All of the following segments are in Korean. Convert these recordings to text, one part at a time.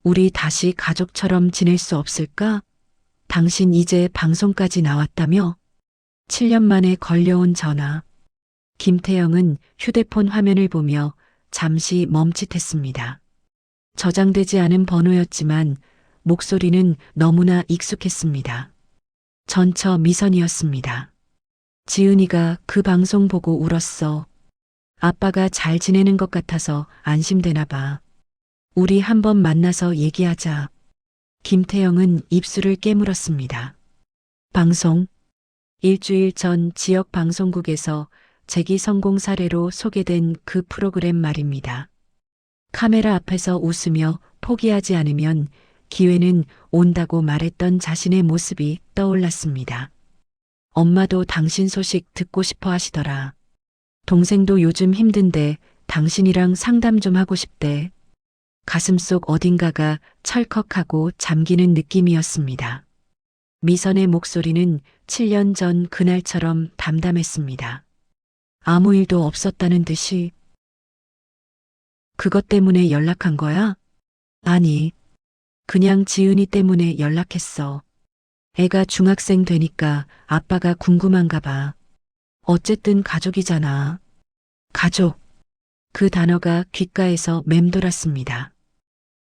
우리 다시 가족처럼 지낼 수 없을까? 당신 이제 방송까지 나왔다며? 7년 만에 걸려온 전화. 김태영은 휴대폰 화면을 보며 잠시 멈칫했습니다. 저장되지 않은 번호였지만 목소리는 너무나 익숙했습니다. 전처 미선이었습니다. 지은이가 그 방송 보고 울었어. 아빠가 잘 지내는 것 같아서 안심되나 봐. 우리 한번 만나서 얘기하자. 김태영은 입술을 깨물었습니다. 방송. 일주일 전 지역 방송국에서 재기 성공 사례로 소개된 그 프로그램 말입니다. 카메라 앞에서 웃으며 포기하지 않으면 기회는 온다고 말했던 자신의 모습이 떠올랐습니다. 엄마도 당신 소식 듣고 싶어 하시더라. 동생도 요즘 힘든데 당신이랑 상담 좀 하고 싶대. 가슴속 어딘가가 철컥하고 잠기는 느낌이었습니다. 미선의 목소리는 7년 전 그날처럼 담담했습니다. 아무 일도 없었다는 듯이. 그것 때문에 연락한 거야? 아니, 그냥 지은이 때문에 연락했어. 애가 중학생 되니까 아빠가 궁금한가 봐. 어쨌든 가족이잖아. 가족. 그 단어가 귓가에서 맴돌았습니다.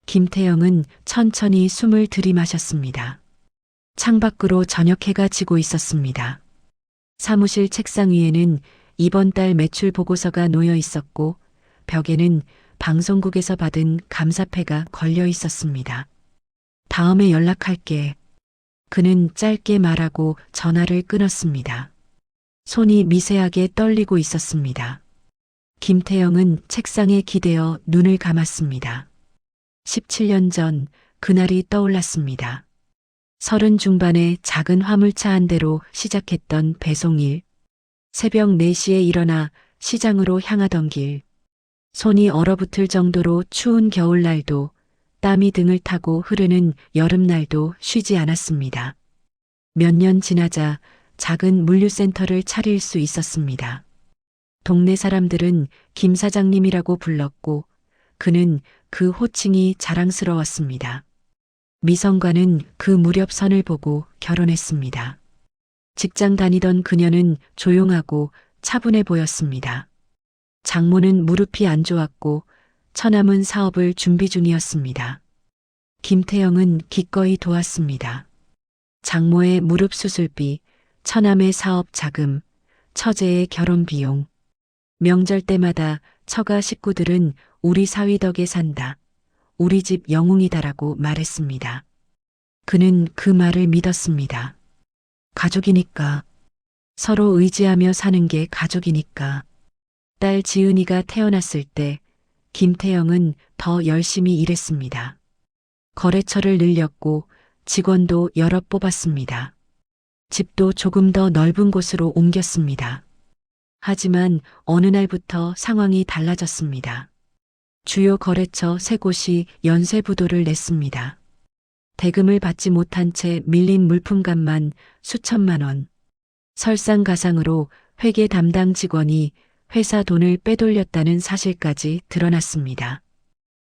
김태영은 천천히 숨을 들이마셨습니다. 창밖으로 저녁 해가 지고 있었습니다. 사무실 책상 위에는 이번 달 매출 보고서가 놓여 있었고 벽에는 방송국에서 받은 감사패가 걸려 있었습니다. 다음에 연락할게. 그는 짧게 말하고 전화를 끊었습니다. 손이 미세하게 떨리고 있었습니다. 김태영은 책상에 기대어 눈을 감았습니다. 17년 전 그날이 떠올랐습니다. 30 중반의 작은 화물차 한 대로 시작했던 배송일. 새벽 4시에 일어나 시장으로 향하던 길. 손이 얼어붙을 정도로 추운 겨울날도 땀이 등을 타고 흐르는 여름날도 쉬지 않았습니다. 몇 년 지나자 작은 물류센터를 차릴 수 있었습니다. 동네 사람들은 김 사장님이라고 불렀고 그는 그 호칭이 자랑스러웠습니다. 미선과는 그 무렵 선을 보고 결혼했습니다. 직장 다니던 그녀는 조용하고 차분해 보였습니다. 장모는 무릎이 안 좋았고 처남은 사업을 준비 중이었습니다. 김태영은 기꺼이 도왔습니다. 장모의 무릎 수술비, 처남의 사업 자금, 처제의 결혼 비용. 명절 때마다 처가 식구들은 우리 사위 덕에 산다. 우리 집 영웅이다라고 말했습니다. 그는 그 말을 믿었습니다. 가족이니까. 서로 의지하며 사는 게 가족이니까. 딸 지은이가 태어났을 때 김태영은 더 열심히 일했습니다. 거래처를 늘렸고 직원도 여럿 뽑았습니다. 집도 조금 더 넓은 곳으로 옮겼습니다. 하지만 어느 날부터 상황이 달라졌습니다. 주요 거래처 3곳이 연쇄부도를 냈습니다. 대금을 받지 못한 채 밀린 물품값만 수천만 원. 설상가상으로 회계 담당 직원이 회사 돈을 빼돌렸다는 사실까지 드러났습니다.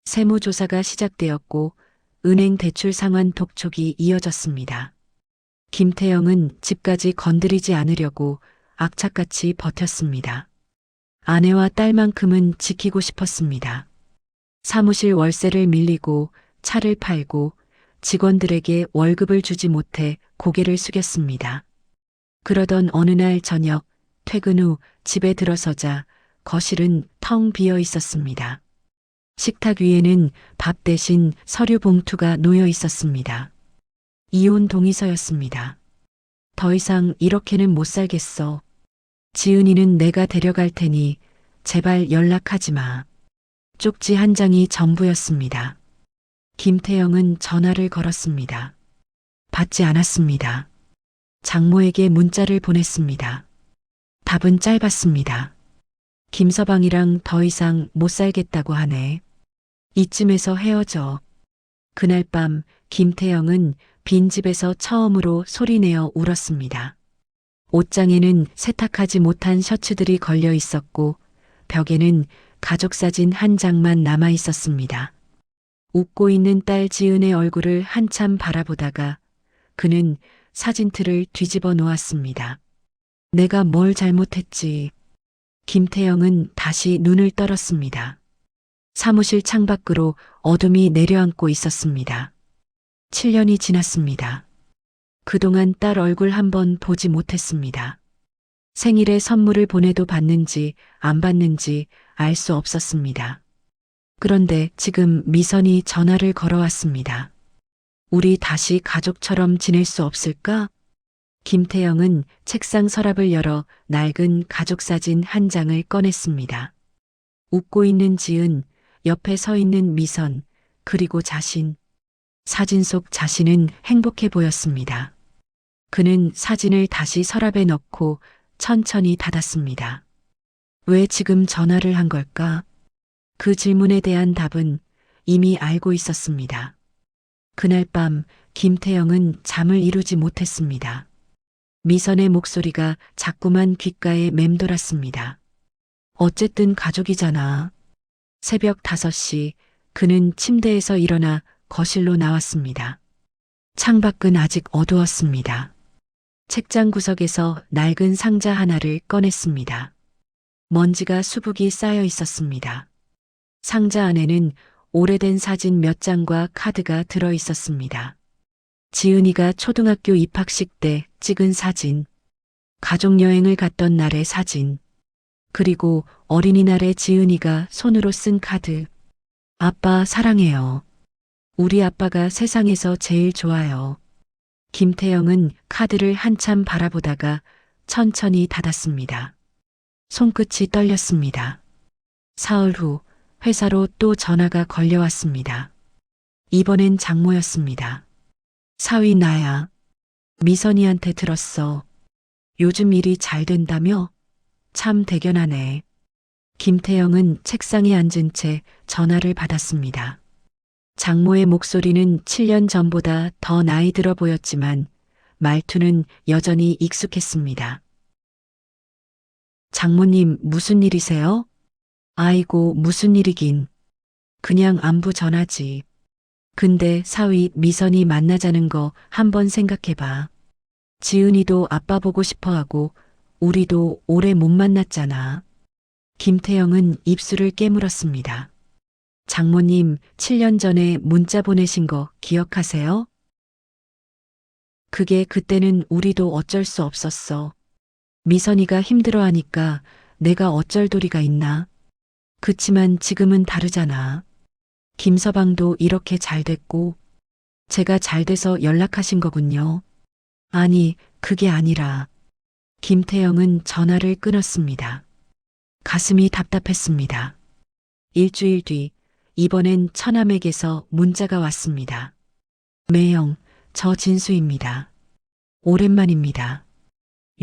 세무조사가 시작되었고 은행 대출 상환 독촉이 이어졌습니다. 김태영은 집까지 건드리지 않으려고 악착같이 버텼습니다. 아내와 딸만큼은 지키고 싶었습니다. 사무실 월세를 밀리고 차를 팔고 직원들에게 월급을 주지 못해 고개를 숙였습니다. 그러던 어느 날 저녁 퇴근 후 집에 들어서자 거실은 텅 비어 있었습니다. 식탁 위에는 밥 대신 서류 봉투가 놓여 있었습니다. 이혼 동의서였습니다. 더 이상 이렇게는 못 살겠어. 지은이는 내가 데려갈 테니 제발 연락하지 마. 쪽지 한 장이 전부였습니다. 김태영은 전화를 걸었습니다. 받지 않았습니다. 장모에게 문자를 보냈습니다. 답은 짧았습니다. 김서방이랑 더 이상 못 살겠다고 하네. 이쯤에서 헤어져. 그날 밤 김태영은 빈집에서 처음으로 소리내어 울었습니다. 옷장에는 세탁하지 못한 셔츠들이 걸려 있었고 벽에는 가족사진 한 장만 남아 있었습니다. 웃고 있는 딸 지은의 얼굴을 한참 바라보다가 그는 사진틀을 뒤집어 놓았습니다. 내가 뭘 잘못했지. 김태영은 다시 눈을 떨었습니다. 사무실 창밖으로 어둠이 내려앉고 있었습니다. 7년이 지났습니다. 그동안 딸 얼굴 한번 보지 못했습니다. 생일에 선물을 보내도 받는지 안 받는지 알 수 없었습니다. 그런데 지금 미선이 전화를 걸어왔습니다. 우리 다시 가족처럼 지낼 수 없을까? 김태영은 책상 서랍을 열어 낡은 가족사진 한 장을 꺼냈습니다. 웃고 있는 지은, 옆에 서 있는 미선, 그리고 자신. 사진 속 자신은 행복해 보였습니다. 그는 사진을 다시 서랍에 넣고 천천히 닫았습니다. 왜 지금 전화를 한 걸까? 그 질문에 대한 답은 이미 알고 있었습니다. 그날 밤 김태영은 잠을 이루지 못했습니다. 미선의 목소리가 자꾸만 귓가에 맴돌았습니다. 어쨌든 가족이잖아. 새벽 5시 그는 침대에서 일어나 거실로 나왔습니다. 창밖은 아직 어두웠습니다. 책장 구석에서 낡은 상자 하나를 꺼냈습니다. 먼지가 수북이 쌓여 있었습니다. 상자 안에는 오래된 사진 몇 장과 카드가 들어 있었습니다. 지은이가 초등학교 입학식 때 찍은 사진, 가족여행을 갔던 날의 사진, 그리고 어린이날에 지은이가 손으로 쓴 카드. 아빠 사랑해요. 우리 아빠가 세상에서 제일 좋아요. 김태영은 카드를 한참 바라보다가 천천히 닫았습니다. 손끝이 떨렸습니다. 사흘 후 회사로 또 전화가 걸려왔습니다. 이번엔 장모였습니다. 사위 나야. 미선이한테 들었어. 요즘 일이 잘 된다며? 참 대견하네. 김태영은 책상에 앉은 채 전화를 받았습니다. 장모의 목소리는 7년 전보다 더 나이 들어 보였지만 말투는 여전히 익숙했습니다. 장모님 무슨 일이세요? 아이고 무슨 일이긴. 그냥 안부 전하지. 근데 사위 미선이 만나자는 거 한번 생각해봐. 지은이도 아빠 보고 싶어 하고 우리도 오래 못 만났잖아. 김태영은 입술을 깨물었습니다. 장모님 7년 전에 문자 보내신 거 기억하세요? 그게 그때는 우리도 어쩔 수 없었어. 미선이가 힘들어하니까 내가 어쩔 도리가 있나. 그치만 지금은 다르잖아. 김서방도 이렇게 잘 됐고 제가 잘 돼서 연락하신 거군요. 아니, 그게 아니라 김태영은 전화를 끊었습니다. 가슴이 답답했습니다. 일주일 뒤 이번엔 처남에게서 문자가 왔습니다. 매영, 저 진수입니다. 오랜만입니다.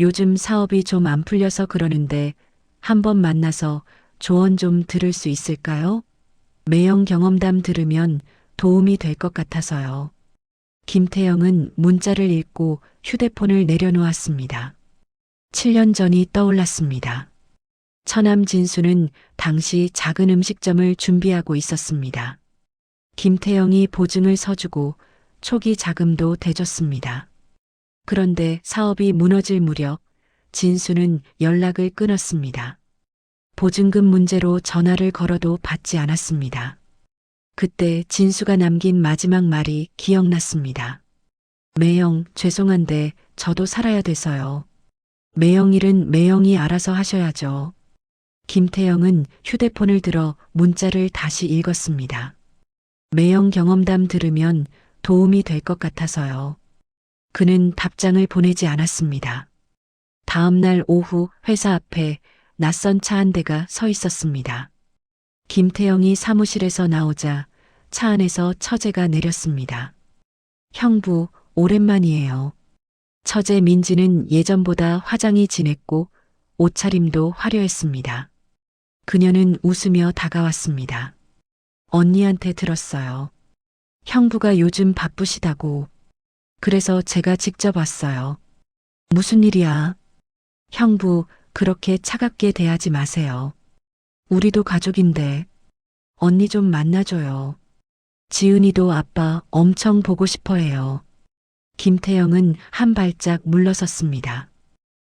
요즘 사업이 좀 안 풀려서 그러는데 한번 만나서 조언 좀 들을 수 있을까요? 매영 경험담 들으면 도움이 될 것 같아서요. 김태영은 문자를 읽고 휴대폰을 내려놓았습니다. 7년 전이 떠올랐습니다. 처남 진수는 당시 작은 음식점을 준비하고 있었습니다. 김태영이 보증을 서주고 초기 자금도 대줬습니다. 그런데 사업이 무너질 무렵 진수는 연락을 끊었습니다. 보증금 문제로 전화를 걸어도 받지 않았습니다. 그때 진수가 남긴 마지막 말이 기억났습니다. 매영, 죄송한데 저도 살아야 돼서요. 매영 일은 매영이 알아서 하셔야죠. 김태영은 휴대폰을 들어 문자를 다시 읽었습니다. 매영 경험담 들으면 도움이 될 것 같아서요. 그는 답장을 보내지 않았습니다. 다음 날 오후 회사 앞에 낯선 차 한 대가 서 있었습니다. 김태영이 사무실에서 나오자 차 안에서 처제가 내렸습니다. 형부, 오랜만이에요. 처제 민지는 예전보다 화장이 진했고 옷차림도 화려했습니다. 그녀는 웃으며 다가왔습니다. 언니한테 들었어요. 형부가 요즘 바쁘시다고. 그래서 제가 직접 왔어요. 무슨 일이야? 형부, 그렇게 차갑게 대하지 마세요. 우리도 가족인데 언니 좀 만나줘요. 지은이도 아빠 엄청 보고 싶어 해요. 김태영은 한 발짝 물러섰습니다.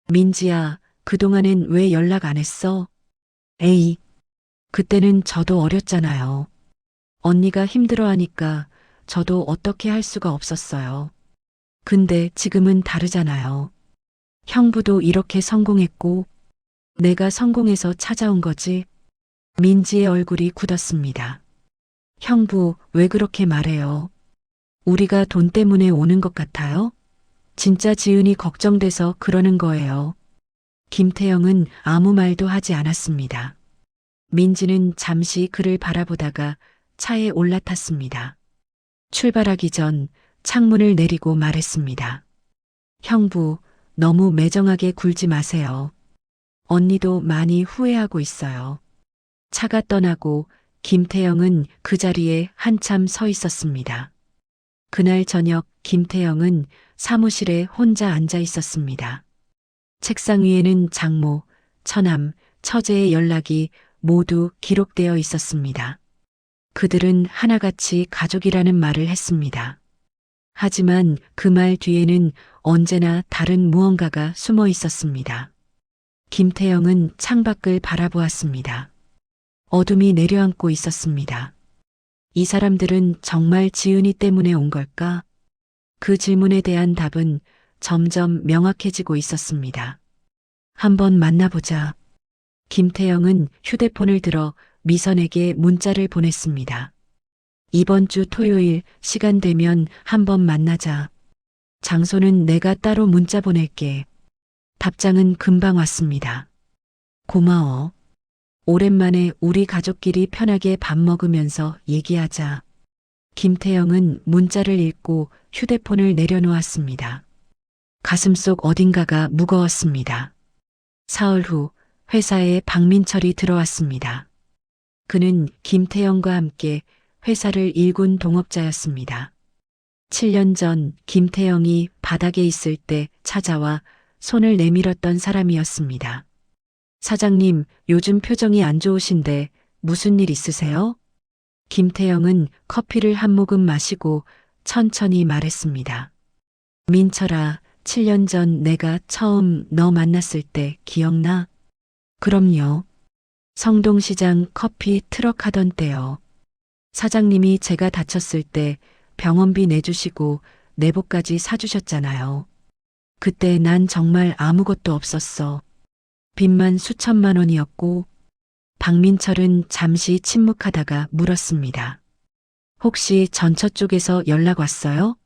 민지야, 그동안엔 왜 연락 안 했어? 에이, 그때는 저도 어렸잖아요. 언니가 힘들어하니까 저도 어떻게 할 수가 없었어요. 근데 지금은 다르잖아요. 형부도 이렇게 성공했고 내가 성공해서 찾아온 거지. 민지의 얼굴이 굳었습니다. 형부, 왜 그렇게 말해요? 우리가 돈 때문에 오는 것 같아요? 진짜 지은이 걱정돼서 그러는 거예요. 김태영은 아무 말도 하지 않았습니다. 민지는 잠시 그를 바라보다가 차에 올라탔습니다. 출발하기 전 창문을 내리고 말했습니다. 형부, 너무 매정하게 굴지 마세요. 언니도 많이 후회하고 있어요. 차가 떠나고 김태영은 그 자리에 한참 서 있었습니다. 그날 저녁 김태영은 사무실에 혼자 앉아 있었습니다. 책상 위에는 장모, 처남, 처제의 연락이 모두 기록되어 있었습니다. 그들은 하나같이 가족이라는 말을 했습니다. 하지만 그 말 뒤에는 언제나 다른 무언가가 숨어 있었습니다. 김태영은 창밖을 바라보았습니다. 어둠이 내려앉고 있었습니다. 이 사람들은 정말 지은이 때문에 온 걸까? 그 질문에 대한 답은 점점 명확해지고 있었습니다. 한번 만나보자. 김태영은 휴대폰을 들어 미선에게 문자를 보냈습니다. 이번 주 토요일 시간 되면 한번 만나자. 장소는 내가 따로 문자 보낼게. 답장은 금방 왔습니다. 고마워. 오랜만에 우리 가족끼리 편하게 밥 먹으면서 얘기하자. 김태영은 문자를 읽고 휴대폰을 내려놓았습니다. 가슴속 어딘가가 무거웠습니다. 사흘 후 회사에 박민철이 들어왔습니다. 그는 김태영과 함께 회사를 일군 동업자였습니다. 7년 전 김태영이 바닥에 있을 때 찾아와 손을 내밀었던 사람이었습니다. 사장님, 요즘 표정이 안 좋으신데 무슨 일 있으세요? 김태영은 커피를 한 모금 마시고 천천히 말했습니다. 민철아, 7년 전 내가 처음 너 만났을 때 기억나? 그럼요. 성동시장 커피 트럭 하던 때요. 사장님이 제가 다쳤을 때 병원비 내주시고 내복까지 사주셨잖아요. 그때 난 정말 아무것도 없었어. 빚만 수천만 원이었고. 박민철은 잠시 침묵하다가 물었습니다. 혹시 전처 쪽에서 연락 왔어요?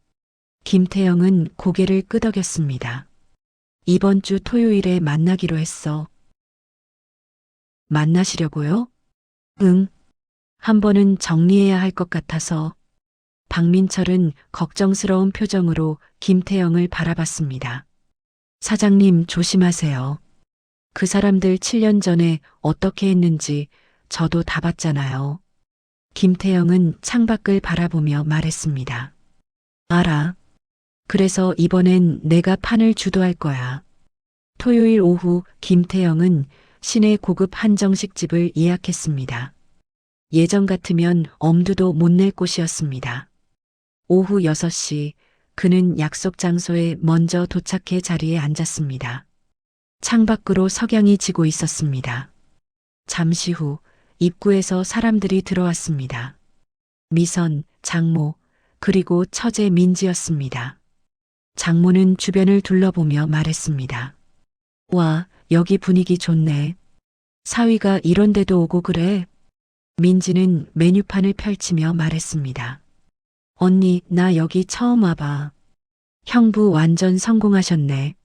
김태영은 고개를 끄덕였습니다. 이번 주 토요일에 만나기로 했어. 만나시려고요? 응. 한 번은 정리해야 할 것 같아서. 박민철은 걱정스러운 표정으로 김태영을 바라봤습니다. 사장님 조심하세요. 그 사람들 7년 전에 어떻게 했는지 저도 다 봤잖아요. 김태영은 창밖을 바라보며 말했습니다. 알아. 그래서 이번엔 내가 판을 주도할 거야. 토요일 오후 김태영은 시내 고급 한정식 집을 예약했습니다. 예전 같으면 엄두도 못 낼 곳이었습니다. 오후 6시 그는 약속 장소에 먼저 도착해 자리에 앉았습니다. 창밖으로 석양이 지고 있었습니다. 잠시 후 입구에서 사람들이 들어왔습니다. 미선, 장모, 그리고 처제 민지였습니다. 장모는 주변을 둘러보며 말했습니다. 와, 여기 분위기 좋네. 사위가 이런 데도 오고 그래? 민지는 메뉴판을 펼치며 말했습니다. 언니, 나 여기 처음 와봐. 형부 완전 성공하셨네.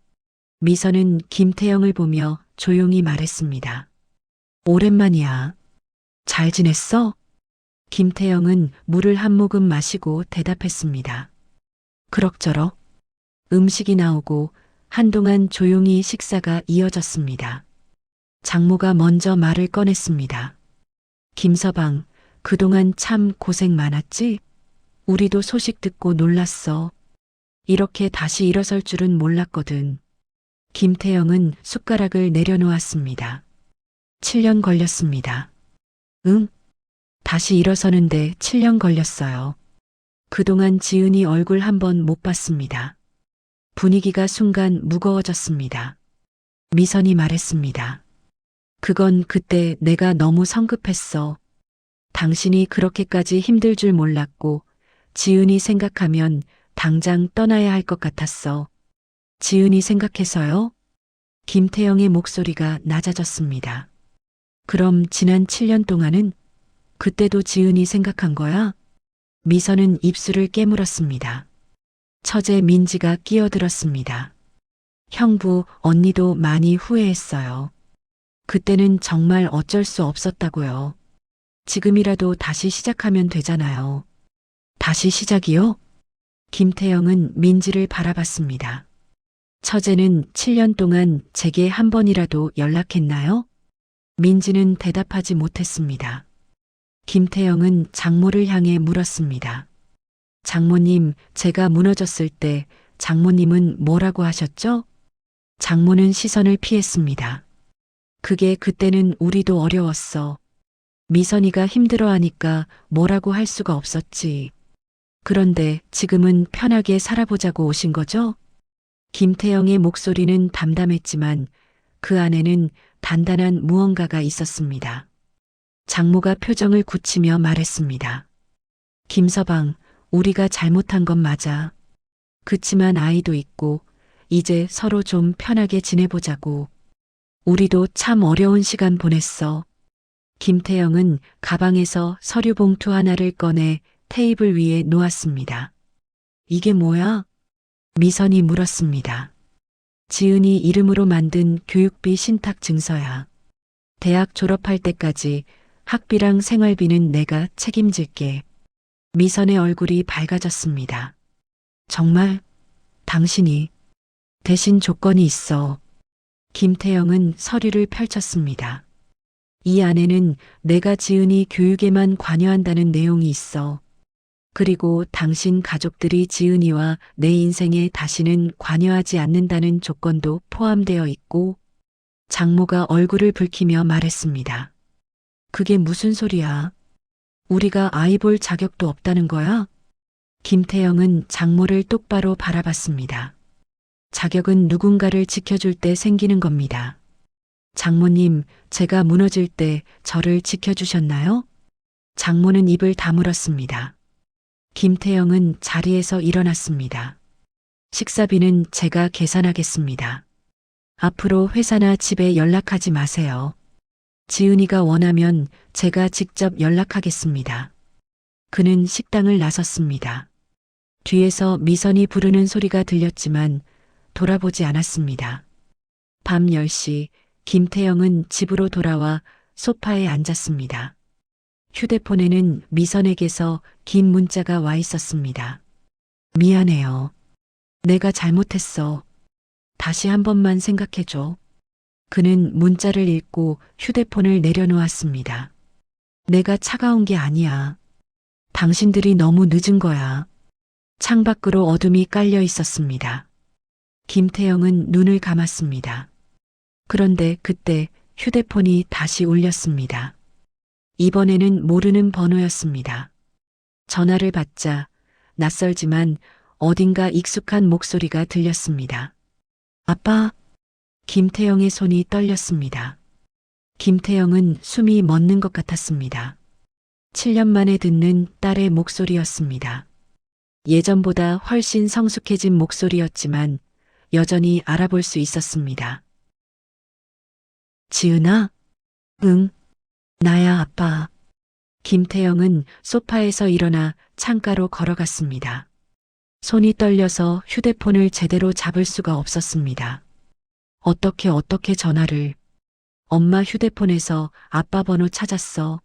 미선은 김태영을 보며 조용히 말했습니다. 오랜만이야. 잘 지냈어? 김태영은 물을 한 모금 마시고 대답했습니다. 그럭저럭. 음식이 나오고 한동안 조용히 식사가 이어졌습니다. 장모가 먼저 말을 꺼냈습니다. 김서방, 그동안 참 고생 많았지? 우리도 소식 듣고 놀랐어. 이렇게 다시 일어설 줄은 몰랐거든. 김태영은 숟가락을 내려놓았습니다. 7년 걸렸습니다. 응? 다시 일어서는데 7년 걸렸어요. 그동안 지은이 얼굴 한 번 못 봤습니다. 분위기가 순간 무거워졌습니다. 미선이 말했습니다. 그건 그때 내가 너무 성급했어. 당신이 그렇게까지 힘들 줄 몰랐고, 지은이 생각하면 당장 떠나야 할 것 같았어. 지은이 생각해서요? 김태영의 목소리가 낮아졌습니다. 그럼 지난 7년 동안은 그때도 지은이 생각한 거야? 미선은 입술을 깨물었습니다. 처제 민지가 끼어들었습니다. 형부, 언니도 많이 후회했어요. 그때는 정말 어쩔 수 없었다고요. 지금이라도 다시 시작하면 되잖아요. 다시 시작이요? 김태영은 민지를 바라봤습니다. 처제는 7년 동안 제게 한 번이라도 연락했나요? 민지는 대답하지 못했습니다. 김태영은 장모를 향해 물었습니다. 장모님, 제가 무너졌을 때 장모님은 뭐라고 하셨죠? 장모는 시선을 피했습니다. 그게 그때는 우리도 어려웠어. 미선이가 힘들어하니까 뭐라고 할 수가 없었지. 그런데 지금은 편하게 살아보자고 오신 거죠? 김태영의 목소리는 담담했지만 그 안에는 단단한 무언가가 있었습니다. 장모가 표정을 굳히며 말했습니다. 김서방, 우리가 잘못한 건 맞아. 그치만 아이도 있고 이제 서로 좀 편하게 지내보자고. 우리도 참 어려운 시간 보냈어. 김태영은 가방에서 서류 봉투 하나를 꺼내 테이블 위에 놓았습니다. 이게 뭐야? 미선이 물었습니다. 지은이 이름으로 만든 교육비 신탁 증서야. 대학 졸업할 때까지 학비랑 생활비는 내가 책임질게. 미선의 얼굴이 밝아졌습니다. 정말? 당신이 대신 조건이 있어. 김태영은 서류를 펼쳤습니다. 이 안에는 내가 지은이 교육에만 관여한다는 내용이 있어. 그리고 당신 가족들이 지은이와 내 인생에 다시는 관여하지 않는다는 조건도 포함되어 있고, 장모가 얼굴을 붉히며 말했습니다. 그게 무슨 소리야? 우리가 아이 볼 자격도 없다는 거야? 김태영은 장모를 똑바로 바라봤습니다. 자격은 누군가를 지켜줄 때 생기는 겁니다. 장모님, 제가 무너질 때 저를 지켜주셨나요? 장모는 입을 다물었습니다. 김태영은 자리에서 일어났습니다. 식사비는 제가 계산하겠습니다. 앞으로 회사나 집에 연락하지 마세요. 지은이가 원하면 제가 직접 연락하겠습니다. 그는 식당을 나섰습니다. 뒤에서 미선이 부르는 소리가 들렸지만 돌아보지 않았습니다. 밤 10시 김태영은 집으로 돌아와 소파에 앉았습니다. 휴대폰에는 미선에게서 긴 문자가 와 있었습니다. 미안해요. 내가 잘못했어. 다시 한 번만 생각해줘. 그는 문자를 읽고 휴대폰을 내려놓았습니다. 내가 차가운 게 아니야. 당신들이 너무 늦은 거야. 창밖으로 어둠이 깔려 있었습니다. 김태영은 눈을 감았습니다. 그런데 그때 휴대폰이 다시 울렸습니다. 이번에는 모르는 번호였습니다. 전화를 받자 낯설지만 어딘가 익숙한 목소리가 들렸습니다. 아빠, 김태영의 손이 떨렸습니다. 김태영은 숨이 멎는 것 같았습니다. 7년 만에 듣는 딸의 목소리였습니다. 예전보다 훨씬 성숙해진 목소리였지만 여전히 알아볼 수 있었습니다. 지은아? 응, 나야 아빠. 김태영은 소파에서 일어나 창가로 걸어갔습니다. 손이 떨려서 휴대폰을 제대로 잡을 수가 없었습니다. 어떻게 전화를. 엄마 휴대폰에서 아빠 번호 찾았어.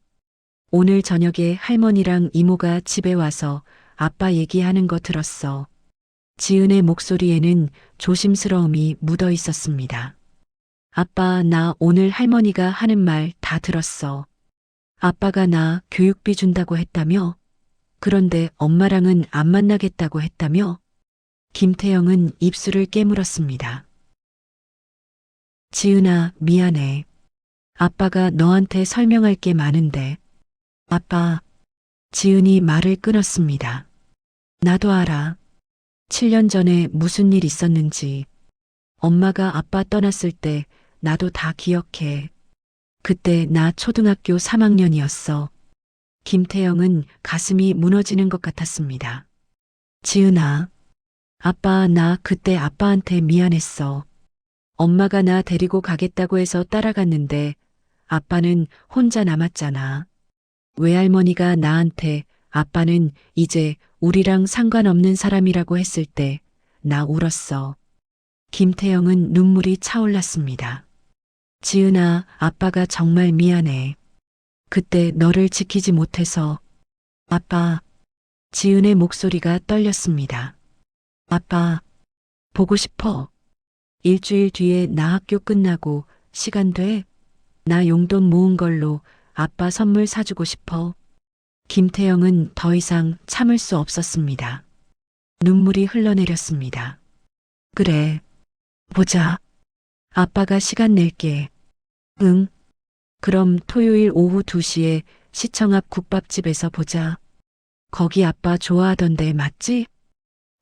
오늘 저녁에 할머니랑 이모가 집에 와서 아빠 얘기하는 거 들었어. 지은의 목소리에는 조심스러움이 묻어 있었습니다. 아빠, 나 오늘 할머니가 하는 말 다 들었어. 아빠가 나 교육비 준다고 했다며? 그런데 엄마랑은 안 만나겠다고 했다며? 김태영은 입술을 깨물었습니다. 지은아, 미안해. 아빠가 너한테 설명할 게 많은데. 아빠, 지은이 말을 끊었습니다. 나도 알아. 7년 전에 무슨 일 있었는지. 엄마가 아빠 떠났을 때 나도 다 기억해. 그때 나 초등학교 3학년이었어. 김태영은 가슴이 무너지는 것 같았습니다. 지은아, 아빠, 나 그때 아빠한테 미안했어. 엄마가 나 데리고 가겠다고 해서 따라갔는데 아빠는 혼자 남았잖아. 외할머니가 나한테 아빠는 이제 우리랑 상관없는 사람이라고 했을 때 나 울었어. 김태영은 눈물이 차올랐습니다. 지은아, 아빠가 정말 미안해. 그때 너를 지키지 못해서. 아빠, 지은의 목소리가 떨렸습니다. 아빠, 보고 싶어. 일주일 뒤에 나 학교 끝나고 시간 돼? 나 용돈 모은 걸로 아빠 선물 사주고 싶어. 김태영은 더 이상 참을 수 없었습니다. 눈물이 흘러내렸습니다. 그래, 보자. 아빠가 시간 낼게. 응. 그럼 토요일 오후 2시에 시청 앞 국밥집에서 보자. 거기 아빠 좋아하던데 맞지?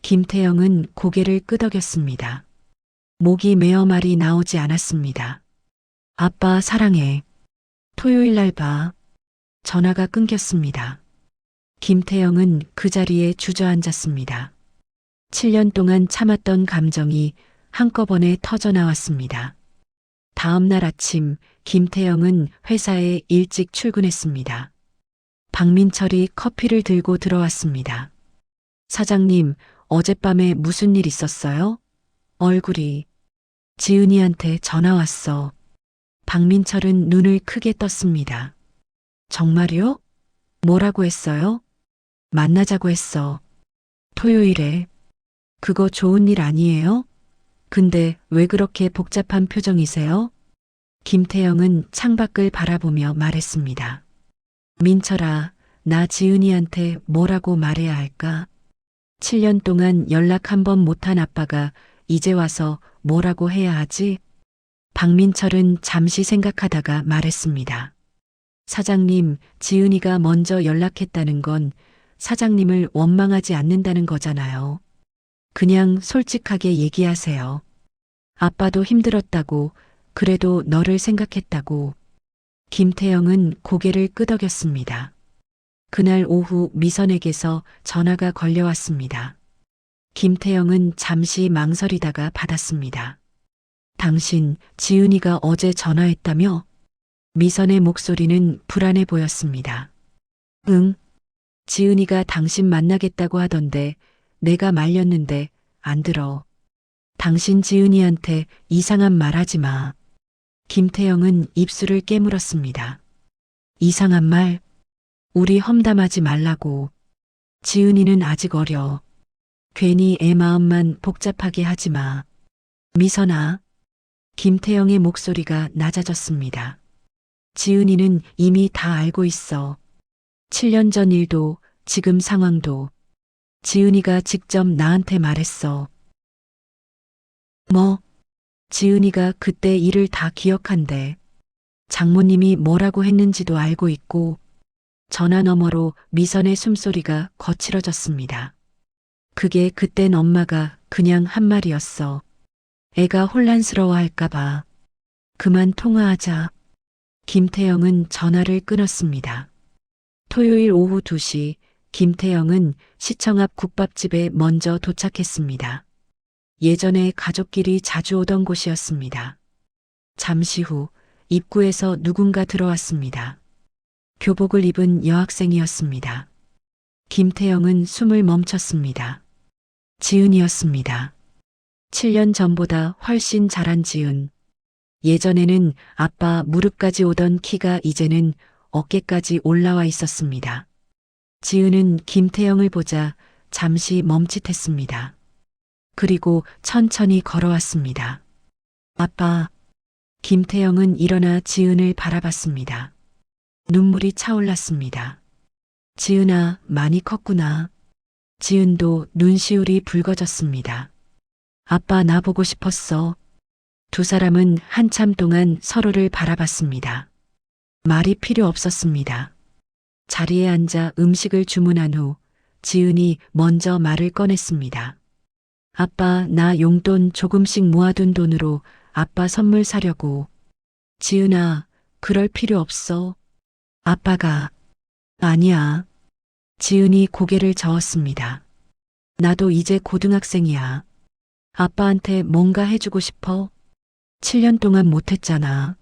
김태영은 고개를 끄덕였습니다. 목이 메어 말이 나오지 않았습니다. 아빠 사랑해. 토요일 날 봐. 전화가 끊겼습니다. 김태영은 그 자리에 주저앉았습니다. 7년 동안 참았던 감정이 한꺼번에 터져 나왔습니다. 다음 날 아침 김태영은 회사에 일찍 출근했습니다. 박민철이 커피를 들고 들어왔습니다. 사장님, 어젯밤에 무슨 일 있었어요? 얼굴이. 지은이한테 전화 왔어. 박민철은 눈을 크게 떴습니다. 정말요? 뭐라고 했어요? 만나자고 했어. 토요일에. 그거 좋은 일 아니에요? 근데 왜 그렇게 복잡한 표정이세요? 김태영은 창밖을 바라보며 말했습니다. 민철아, 나 지은이한테 뭐라고 말해야 할까? 7년 동안 연락 한 번 못한 아빠가 이제 와서 뭐라고 해야 하지? 박민철은 잠시 생각하다가 말했습니다. 사장님, 지은이가 먼저 연락했다는 건 사장님을 원망하지 않는다는 거잖아요. 그냥 솔직하게 얘기하세요. 아빠도 힘들었다고, 그래도 너를 생각했다고. 김태영은 고개를 끄덕였습니다. 그날 오후 미선에게서 전화가 걸려왔습니다. 김태영은 잠시 망설이다가 받았습니다. 당신, 지은이가 어제 전화했다며? 미선의 목소리는 불안해 보였습니다. 응. 지은이가 당신 만나겠다고 하던데 내가 말렸는데 안 들어. 당신 지은이한테 이상한 말 하지 마. 김태영은 입술을 깨물었습니다. 이상한 말? 우리 험담하지 말라고. 지은이는 아직 어려. 괜히 애 마음만 복잡하게 하지 마. 미선아. 김태영의 목소리가 낮아졌습니다. 지은이는 이미 다 알고 있어. 7년 전 일도 지금 상황도. 지은이가 직접 나한테 말했어. 뭐? 지은이가 그때 일을 다 기억한대. 장모님이 뭐라고 했는지도 알고 있고. 전화 너머로 미선의 숨소리가 거칠어졌습니다. 그게 그땐 엄마가 그냥 한 말이었어. 애가 혼란스러워 할까봐. 그만 통화하자. 김태영은 전화를 끊었습니다. 토요일 오후 2시 김태영은 시청 앞 국밥집에 먼저 도착했습니다. 예전에 가족끼리 자주 오던 곳이었습니다. 잠시 후 입구에서 누군가 들어왔습니다. 교복을 입은 여학생이었습니다. 김태영은 숨을 멈췄습니다. 지은이었습니다. 7년 전보다 훨씬 자란 지은. 예전에는 아빠 무릎까지 오던 키가 이제는 어깨까지 올라와 있었습니다. 지은은 김태영을 보자 잠시 멈칫했습니다. 그리고 천천히 걸어왔습니다. 아빠. 김태영은 일어나 지은을 바라봤습니다. 눈물이 차올랐습니다. 지은아, 많이 컸구나. 지은도 눈시울이 붉어졌습니다. 아빠, 나 보고 싶었어. 두 사람은 한참 동안 서로를 바라봤습니다. 말이 필요 없었습니다. 자리에 앉아 음식을 주문한 후 지은이 먼저 말을 꺼냈습니다. 아빠, 나 용돈 조금씩 모아둔 돈으로 아빠 선물 사려고. 지은아, 그럴 필요 없어. 아빠가. 아니야. 지은이 고개를 저었습니다. 나도 이제 고등학생이야. 아빠한테 뭔가 해주고 싶어. 7년 동안 못했잖아.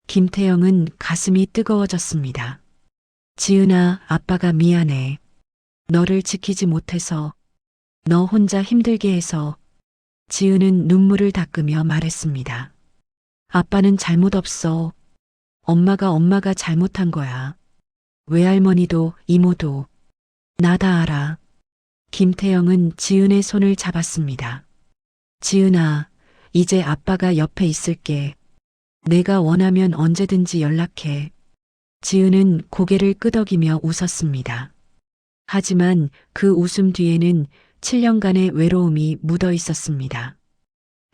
김태영은 가슴이 뜨거워졌습니다. 지은아, 아빠가 미안해. 너를 지키지 못해서, 너 혼자 힘들게 해서. 지은은 눈물을 닦으며 말했습니다. 아빠는 잘못 없어. 엄마가 잘못한 거야. 외할머니도 이모도. 나 다 알아. 김태영은 지은의 손을 잡았습니다. 지은아, 이제 아빠가 옆에 있을게. 내가 원하면 언제든지 연락해. 지은은 고개를 끄덕이며 웃었습니다. 하지만 그 웃음 뒤에는 7년간의 외로움이 묻어 있었습니다.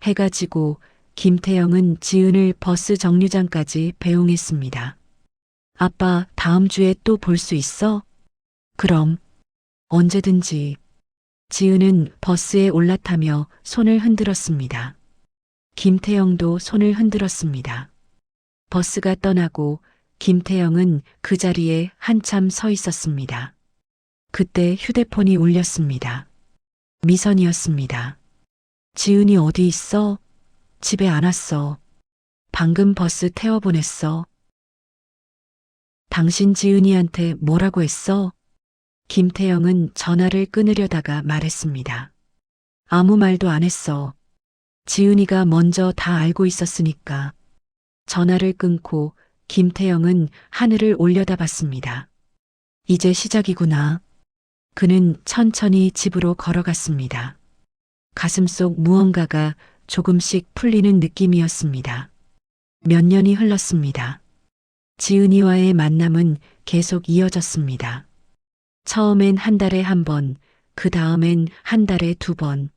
해가 지고 김태영은 지은을 버스 정류장까지 배웅했습니다. 아빠, 다음 주에 또 볼 수 있어? 그럼, 언제든지. 지은은 버스에 올라타며 손을 흔들었습니다. 김태영도 손을 흔들었습니다. 버스가 떠나고 김태영은 그 자리에 한참 서 있었습니다. 그때 휴대폰이 울렸습니다. 미선이었습니다. 지은이 어디 있어? 집에 안 왔어. 방금 버스 태워보냈어. 당신 지은이한테 뭐라고 했어? 김태영은 전화를 끊으려다가 말했습니다. 아무 말도 안 했어. 지은이가 먼저 다 알고 있었으니까. 전화를 끊고 김태영은 하늘을 올려다봤습니다. 이제 시작이구나. 그는 천천히 집으로 걸어갔습니다. 가슴속 무언가가 조금씩 풀리는 느낌이었습니다. 몇 년이 흘렀습니다. 지은이와의 만남은 계속 이어졌습니다. 처음엔 한 달에 한 번, 그 다음엔 한 달에 두 번.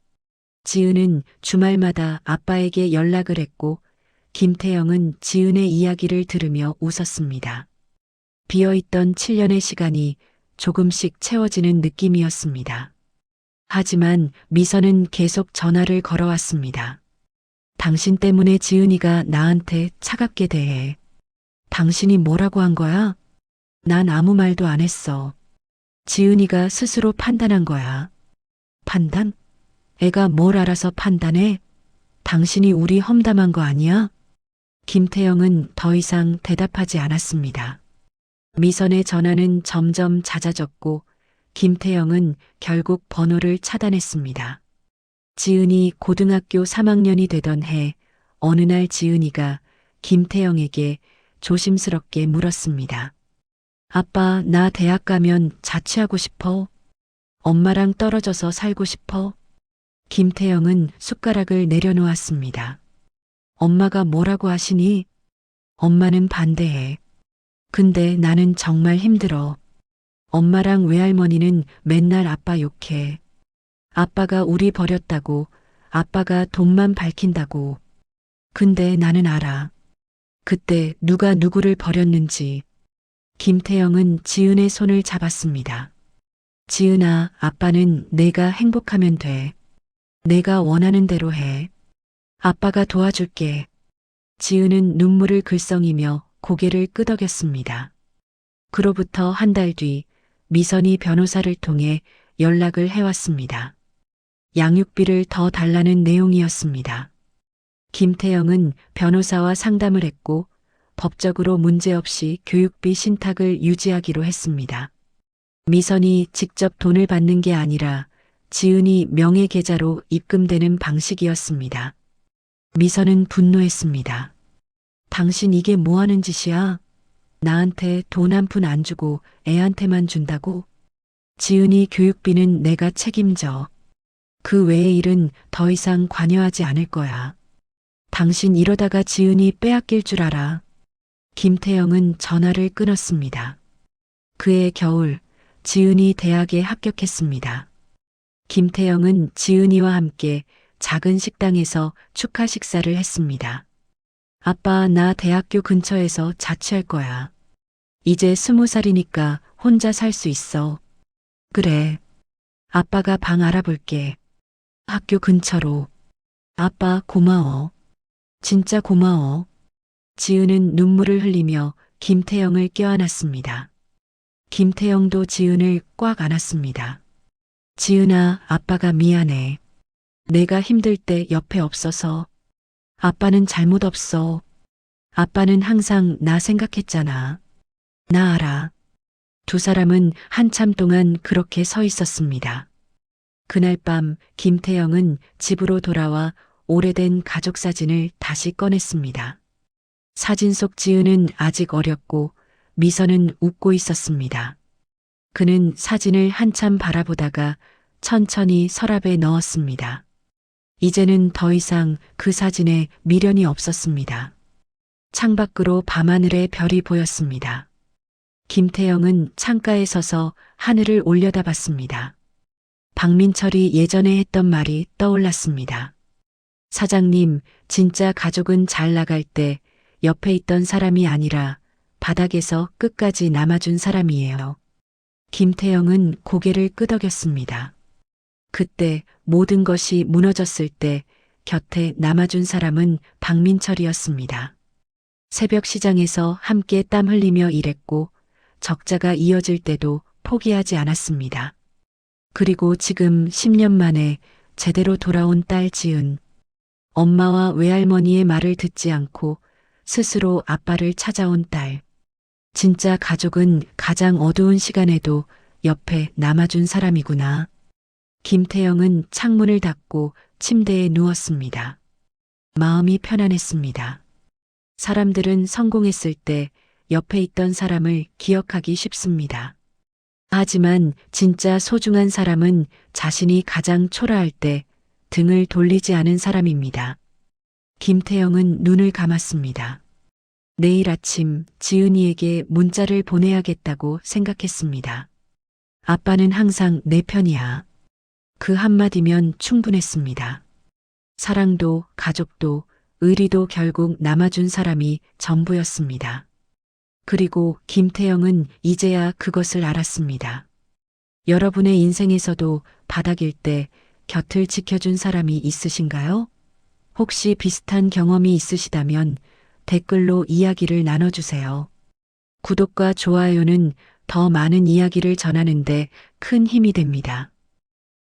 지은은 주말마다 아빠에게 연락을 했고 김태영은 지은의 이야기를 들으며 웃었습니다. 비어있던 7년의 시간이 조금씩 채워지는 느낌이었습니다. 하지만 미선은 계속 전화를 걸어왔습니다. 당신 때문에 지은이가 나한테 차갑게 대해. 당신이 뭐라고 한 거야? 난 아무 말도 안 했어. 지은이가 스스로 판단한 거야. 판단? 애가 뭘 알아서 판단해? 당신이 우리 험담한 거 아니야? 김태영은 더 이상 대답하지 않았습니다. 미선의 전화는 점점 잦아졌고 김태영은 결국 번호를 차단했습니다. 지은이 고등학교 3학년이 되던 해 어느 날 지은이가 김태영에게 조심스럽게 물었습니다. 아빠, 나 대학 가면 자취하고 싶어? 엄마랑 떨어져서 살고 싶어? 김태영은 숟가락을 내려놓았습니다. 엄마가 뭐라고 하시니? 엄마는 반대해. 근데 나는 정말 힘들어. 엄마랑 외할머니는 맨날 아빠 욕해. 아빠가 우리 버렸다고, 아빠가 돈만 밝힌다고. 근데 나는 알아. 그때 누가 누구를 버렸는지. 김태영은 지은의 손을 잡았습니다. 지은아, 아빠는 내가 행복하면 돼. 내가 원하는 대로 해. 아빠가 도와줄게. 지은은 눈물을 글썽이며 고개를 끄덕였습니다. 그로부터 한 달 뒤 미선이 변호사를 통해 연락을 해왔습니다. 양육비를 더 달라는 내용이었습니다. 김태영은 변호사와 상담을 했고 법적으로 문제없이 교육비 신탁을 유지하기로 했습니다. 미선이 직접 돈을 받는 게 아니라 지은이 명의 계좌로 입금되는 방식이었습니다. 미선은 분노했습니다. 당신 이게 뭐 하는 짓이야? 나한테 돈 한 푼 안 주고 애한테만 준다고? 지은이 교육비는 내가 책임져. 그 외의 일은 더 이상 관여하지 않을 거야. 당신 이러다가 지은이 빼앗길 줄 알아. 김태영은 전화를 끊었습니다. 그해 겨울, 지은이 대학에 합격했습니다. 김태영은 지은이와 함께 작은 식당에서 축하 식사를 했습니다. 아빠, 나 대학교 근처에서 자취할 거야. 이제 20살이니까 혼자 살 수 있어. 그래. 아빠가 방 알아볼게. 학교 근처로. 아빠 고마워. 진짜 고마워. 지은은 눈물을 흘리며 김태영을 껴안았습니다. 김태영도 지은을 꽉 안았습니다. 지은아, 아빠가 미안해. 내가 힘들 때 옆에 없어서. 아빠는 잘못 없어. 아빠는 항상 나 생각했잖아. 나 알아. 두 사람은 한참 동안 그렇게 서 있었습니다. 그날 밤 김태영은 집으로 돌아와 오래된 가족 사진을 다시 꺼냈습니다. 사진 속 지은은 아직 어렸고 미선은 웃고 있었습니다. 그는 사진을 한참 바라보다가 천천히 서랍에 넣었습니다. 이제는 더 이상 그 사진에 미련이 없었습니다. 창밖으로 밤하늘에 별이 보였습니다. 김태영은 창가에 서서 하늘을 올려다봤습니다. 박민철이 예전에 했던 말이 떠올랐습니다. 사장님, 진짜 가족은 잘 나갈 때 옆에 있던 사람이 아니라 바닥에서 끝까지 남아준 사람이에요. 김태영은 고개를 끄덕였습니다. 그때 모든 것이 무너졌을 때 곁에 남아준 사람은 박민철이었습니다. 새벽 시장에서 함께 땀 흘리며 일했고 적자가 이어질 때도 포기하지 않았습니다. 그리고 지금 10년 만에 제대로 돌아온 딸 지은. 엄마와 외할머니의 말을 듣지 않고 스스로 아빠를 찾아온 딸. 진짜 가족은 가장 어두운 시간에도 옆에 남아준 사람이구나. 김태영은 창문을 닫고 침대에 누웠습니다. 마음이 편안했습니다. 사람들은 성공했을 때 옆에 있던 사람을 기억하기 쉽습니다. 하지만 진짜 소중한 사람은 자신이 가장 초라할 때 등을 돌리지 않은 사람입니다. 김태영은 눈을 감았습니다. 내일 아침 지은이에게 문자를 보내야겠다고 생각했습니다. 아빠는 항상 내 편이야. 그 한마디면 충분했습니다. 사랑도 가족도 의리도 결국 남아준 사람이 전부였습니다. 그리고 김태영은 이제야 그것을 알았습니다. 여러분의 인생에서도 바닥일 때 곁을 지켜준 사람이 있으신가요? 혹시 비슷한 경험이 있으시다면 댓글로 이야기를 나눠주세요. 구독과 좋아요는 더 많은 이야기를 전하는데 큰 힘이 됩니다.